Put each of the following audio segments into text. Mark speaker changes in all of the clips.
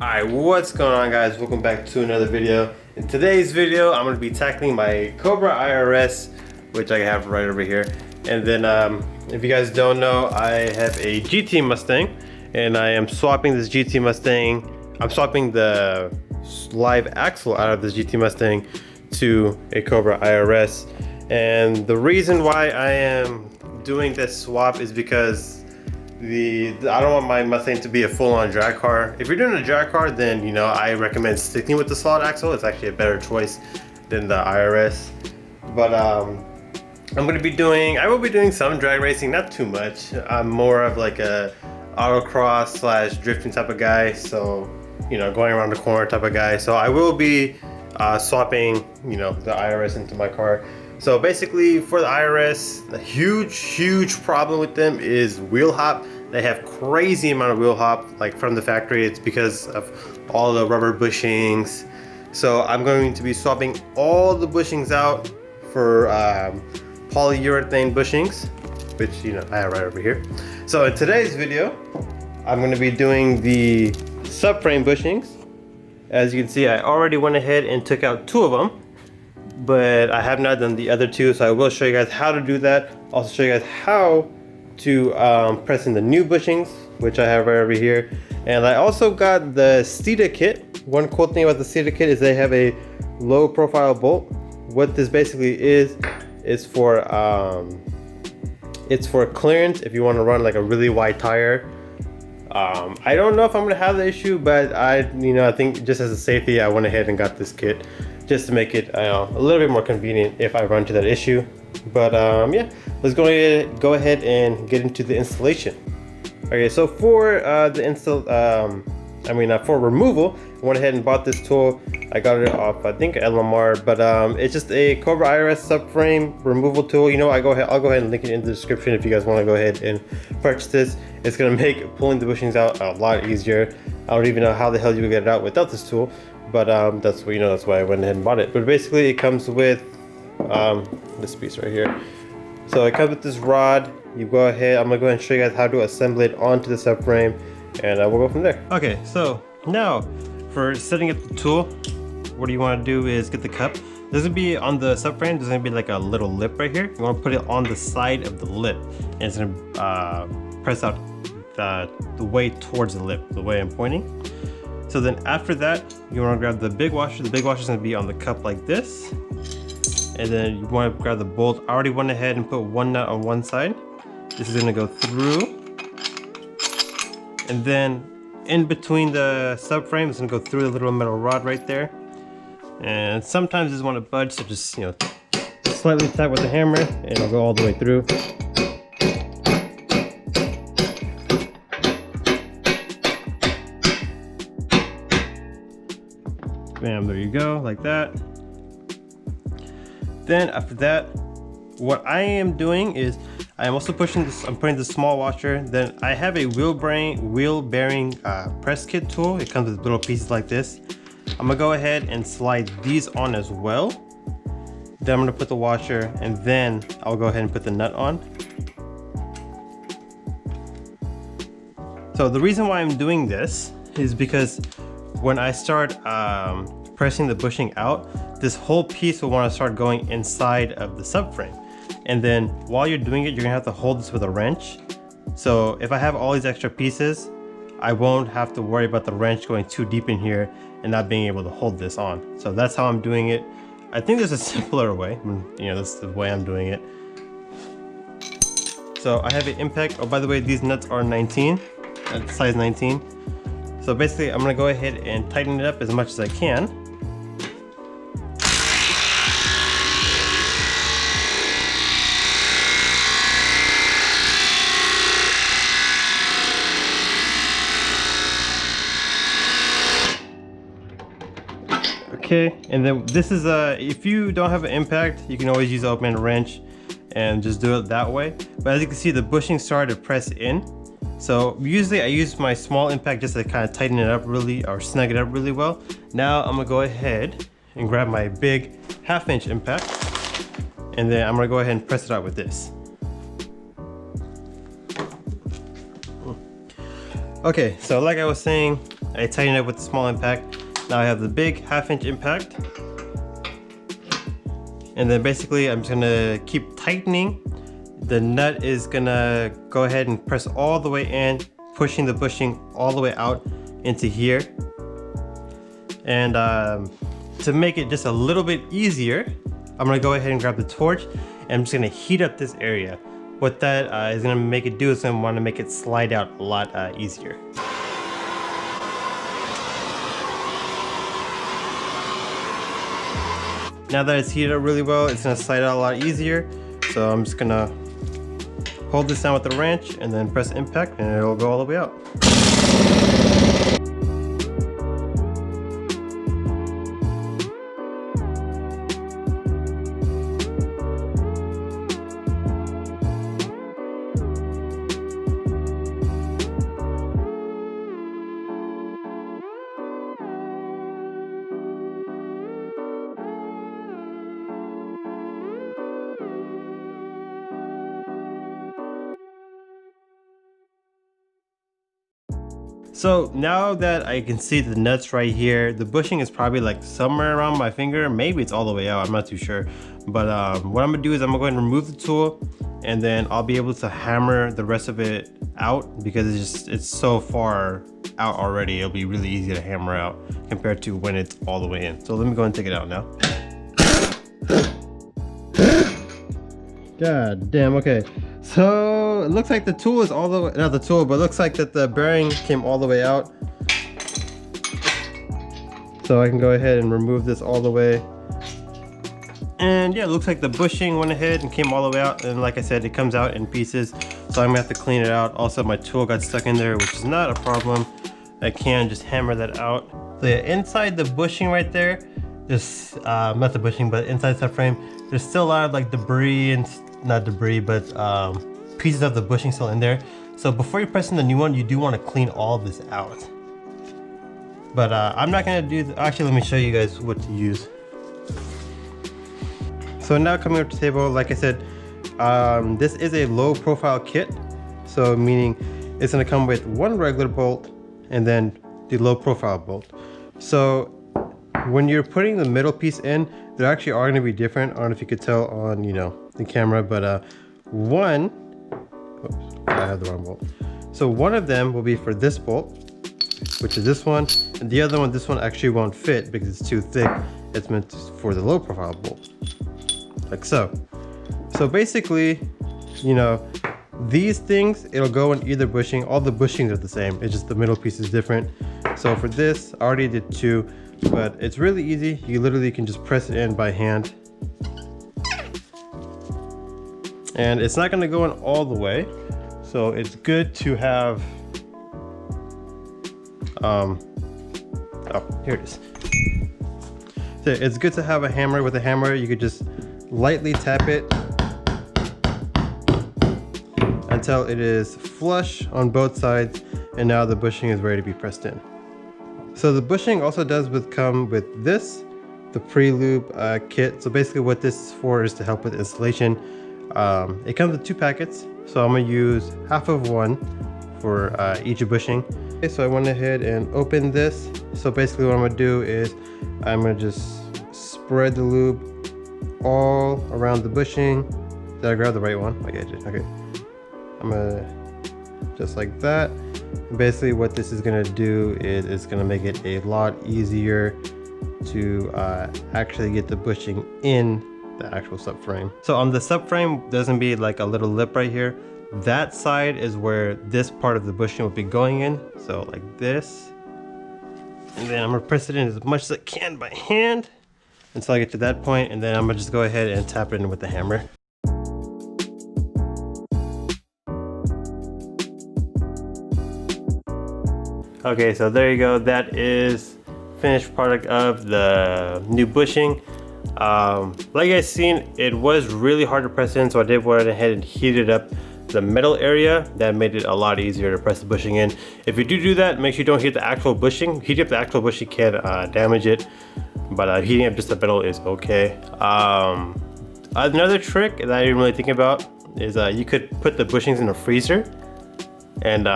Speaker 1: Alright, what's going on, guys? Welcome back to another video. In today's video, I'm going to be tackling my Cobra IRS, which I have right over here. And then, if you guys don't know, I have a GT Mustang, and I am swapping this GT Mustang. I'm swapping the live axle out of this GT Mustang to a Cobra IRS. And the reason why I am doing this swap is because I don't want my Mustang to be a full-on drag car. If you're doing a drag car, then I recommend sticking with the solid axle. It's actually a better choice than the IRS. But I will be doing some drag racing, not too much. I'm more of like a autocross / drifting type of guy, so going around the corner type of guy. So I will be swapping the IRS into my car. So basically, for the IRS, the huge problem with them is wheel hop. They have crazy amount of wheel hop, like from the factory. It's because of all the rubber bushings. So I'm going to be swapping all the bushings out for polyurethane bushings, which I have right over here. So in today's video, I'm going to be doing the subframe bushings. As you can see, I already went ahead and took out 2 of them, but I have not done the other 2, so I will show you guys how to do that. Also show you guys how to press in the new bushings, which I have right over here. And I also got the Cedar kit. One cool thing about the Cedar kit is they have a low profile bolt. What this basically is for it's for clearance if you want to run like a really wide tire. I don't know if I'm gonna have the issue, but I think just as a safety, I went ahead and got this kit just to make it a little bit more convenient if I run into that issue. But yeah, let's go ahead and get into the installation. Okay, so for for removal, I went ahead and bought this tool. I got it off, I think, LMR, but it's just a Cobra IRS subframe removal tool. I'll go ahead and link it in the description if you guys want to go ahead and purchase this. It's gonna make pulling the bushings out a lot easier. I don't even know how the hell you would get it out without this tool, but that's why I went ahead and bought it. But basically, it comes with this piece right here. So it comes with this rod. You go ahead. I'm gonna go ahead and show you guys how to assemble it onto the subframe, and we'll go from there. Okay, so now for setting up the tool, what you want to do is get the cup. There's gonna be on the subframe. There's gonna be like a little lip right here. You want to put it on the side of the lip, and it's gonna press out the way towards the lip, the way I'm pointing. So then after that, you want to grab the big washer. The big washer is going to be on the cup like this. And then you want to grab the bolt. I already went ahead and put one nut on one side. This is going to go through. And then in between the subframe, it's going to go through the little metal rod right there. And sometimes this want to budge, so just slightly tap with the hammer and it'll go all the way through. Bam, there you go, like that. Then after that, what I am doing is I am also pushing this. I'm putting the small washer. Then I have a wheel bearing press kit tool. It comes with little pieces like this. I'm gonna go ahead and slide these on as well. Then I'm gonna put the washer, and then I'll go ahead and put the nut on. So the reason why I'm doing this is because when I start pressing the bushing out, this whole piece will want to start going inside of the subframe. And then while you're doing it, you're gonna have to hold this with a wrench. So if I have all these extra pieces, I won't have to worry about the wrench going too deep in here and not being able to hold this on. So that's how I'm doing it. I think there's a simpler way. This is the way I'm doing it. So I have an impact. Oh, by the way, these nuts are 19, size 19. So basically, I'm gonna go ahead and tighten it up as much as I can. Okay, and then this is if you don't have an impact, you can always use an open wrench and just do it that way. But as you can see, the bushing started to press in. So usually I use my small impact just to kind of tighten it up really, or snug it up really well. Now I'm gonna go ahead and grab my big 1/2 inch impact, and then I'm gonna go ahead and press it out with this. Okay, so like I was saying, I tightened it with the small impact. Now I have the big 1/2" impact. And then basically I'm just gonna keep tightening. The nut is gonna go ahead and press all the way in, pushing the bushing all the way out into here. And to make it just a little bit easier, I'm gonna go ahead and grab the torch and I'm just gonna heat up this area. What that is gonna make it do is gonna wanna make it slide out a lot easier. Now that it's heated up really well, it's gonna slide out a lot easier. So I'm just gonna hold this down with the wrench and then press impact and it'll go all the way out. So now that I can see the nuts right here, the bushing is probably like somewhere around my finger. Maybe it's all the way out, I'm not too sure. But what I'm gonna do is I'm gonna go ahead and remove the tool and then I'll be able to hammer the rest of it out because it's so far out already. It'll be really easy to hammer out compared to when it's all the way in. So let me go and take it out now. God damn, okay. So it looks like the tool is all the way, not the tool, but it looks like that the bearing came all the way out. So I can go ahead and remove this all the way. And yeah, it looks like the bushing went ahead and came all the way out. And like I said, it comes out in pieces. So I'm gonna have to clean it out. Also, my tool got stuck in there, which is not a problem. I can just hammer that out. So yeah, inside the bushing right there, just, not the bushing, but inside the subframe, there's still a lot of like debris and not debris, but pieces of the bushing still in there. So before you press in the new one, you do want to clean all of this out. But I'm not gonna do, actually let me show you guys what to use. So now coming up to the table, like I said, this is a low profile kit. So meaning it's gonna come with one regular bolt and then the low profile bolt. So when you're putting the middle piece in, they actually are gonna be different. I don't know if you could tell on, you know, the camera, but one, oops, I have the wrong bolt. So one of them will be for this bolt, which is this one, and the other one, this one actually won't fit because it's too thick. It's meant for the low profile bolt, like so. So basically, you know, these things, it'll go in either bushing. All the bushings are the same, it's just the middle piece is different. So for this, I already did two, but it's really easy. You literally can just press it in by hand. And it's not gonna go in all the way. So it's good to have, oh, here it is. So it's good to have a hammer. With a hammer, you could just lightly tap it until it is flush on both sides. And now the bushing is ready to be pressed in. So the bushing also does come with this, the Pre-Lube Kit. So basically what this is for is to help with installation. It comes with 2 packets, so I'm gonna use half of one for each bushing. Okay, so I went ahead and opened this. So basically what I'm gonna do is I'm gonna just spread the lube all around the bushing. Did I grab the right one? Okay, I did. Okay. I'm gonna just like that. And basically what this is gonna do is it's gonna make it a lot easier to actually get the bushing in the actual subframe. So on the subframe, there's gonna be like a little lip right here. That side is where this part of the bushing will be going in. So like this. And then I'm gonna press it in as much as I can by hand until I get to that point, and then I'm gonna just go ahead and tap it in with the hammer. Okay, so there you go. That is finished product of the new bushing. Like you guys seen, it was really hard to press in, so I did went ahead and heated up the metal area. That made it a lot easier to press the bushing in. If you do that, make sure you don't heat the actual bushing. Heating up the actual bushing can damage it, but heating up just the metal is okay. Another trick that I didn't really think about is you could put the bushings in a freezer, and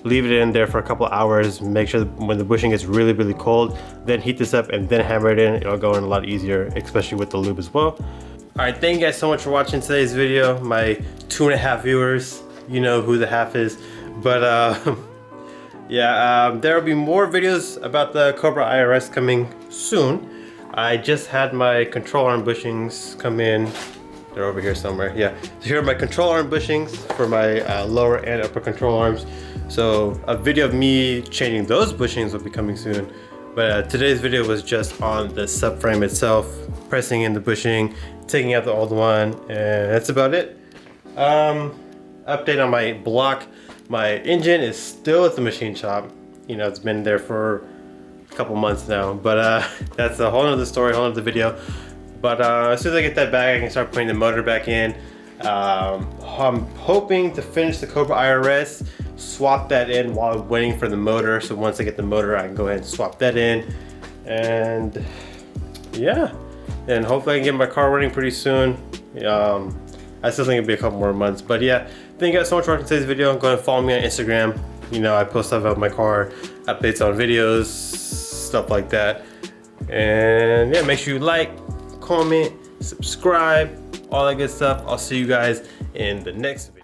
Speaker 1: leave it in there for a couple hours, make sure that when the bushing gets really cold, then heat this up and then hammer it in. It'll go in a lot easier, especially with the lube as well. All right, thank you guys so much for watching today's video. My 2.5 viewers, you know who the half is. But yeah, there will be more videos about the Cobra IRS coming soon. I just had my control arm bushings come in. They're over here somewhere. Yeah, so here are my control arm bushings for my lower and upper control arms. So a video of me changing those bushings will be coming soon. But today's video was just on the subframe itself, pressing in the bushing, taking out the old one, and that's about it. Update on my block. My engine is still at the machine shop. You know, it's been there for a couple months now, but that's a whole nother story, whole nother video. But as soon as I get that back, I can start putting the motor back in. I'm hoping to finish the Cobra IRS, swap that in while I'm waiting for the motor. So once I get the motor, I can go ahead and swap that in. And yeah, and hopefully I can get my car running pretty soon. I still think it'll be a couple more months, but yeah, thank you guys so much for watching today's video. Go ahead and follow me on Instagram. You know, I post stuff about my car, updates on videos, stuff like that. And yeah, make sure you like, comment, subscribe, all that good stuff. I'll see you guys in the next video.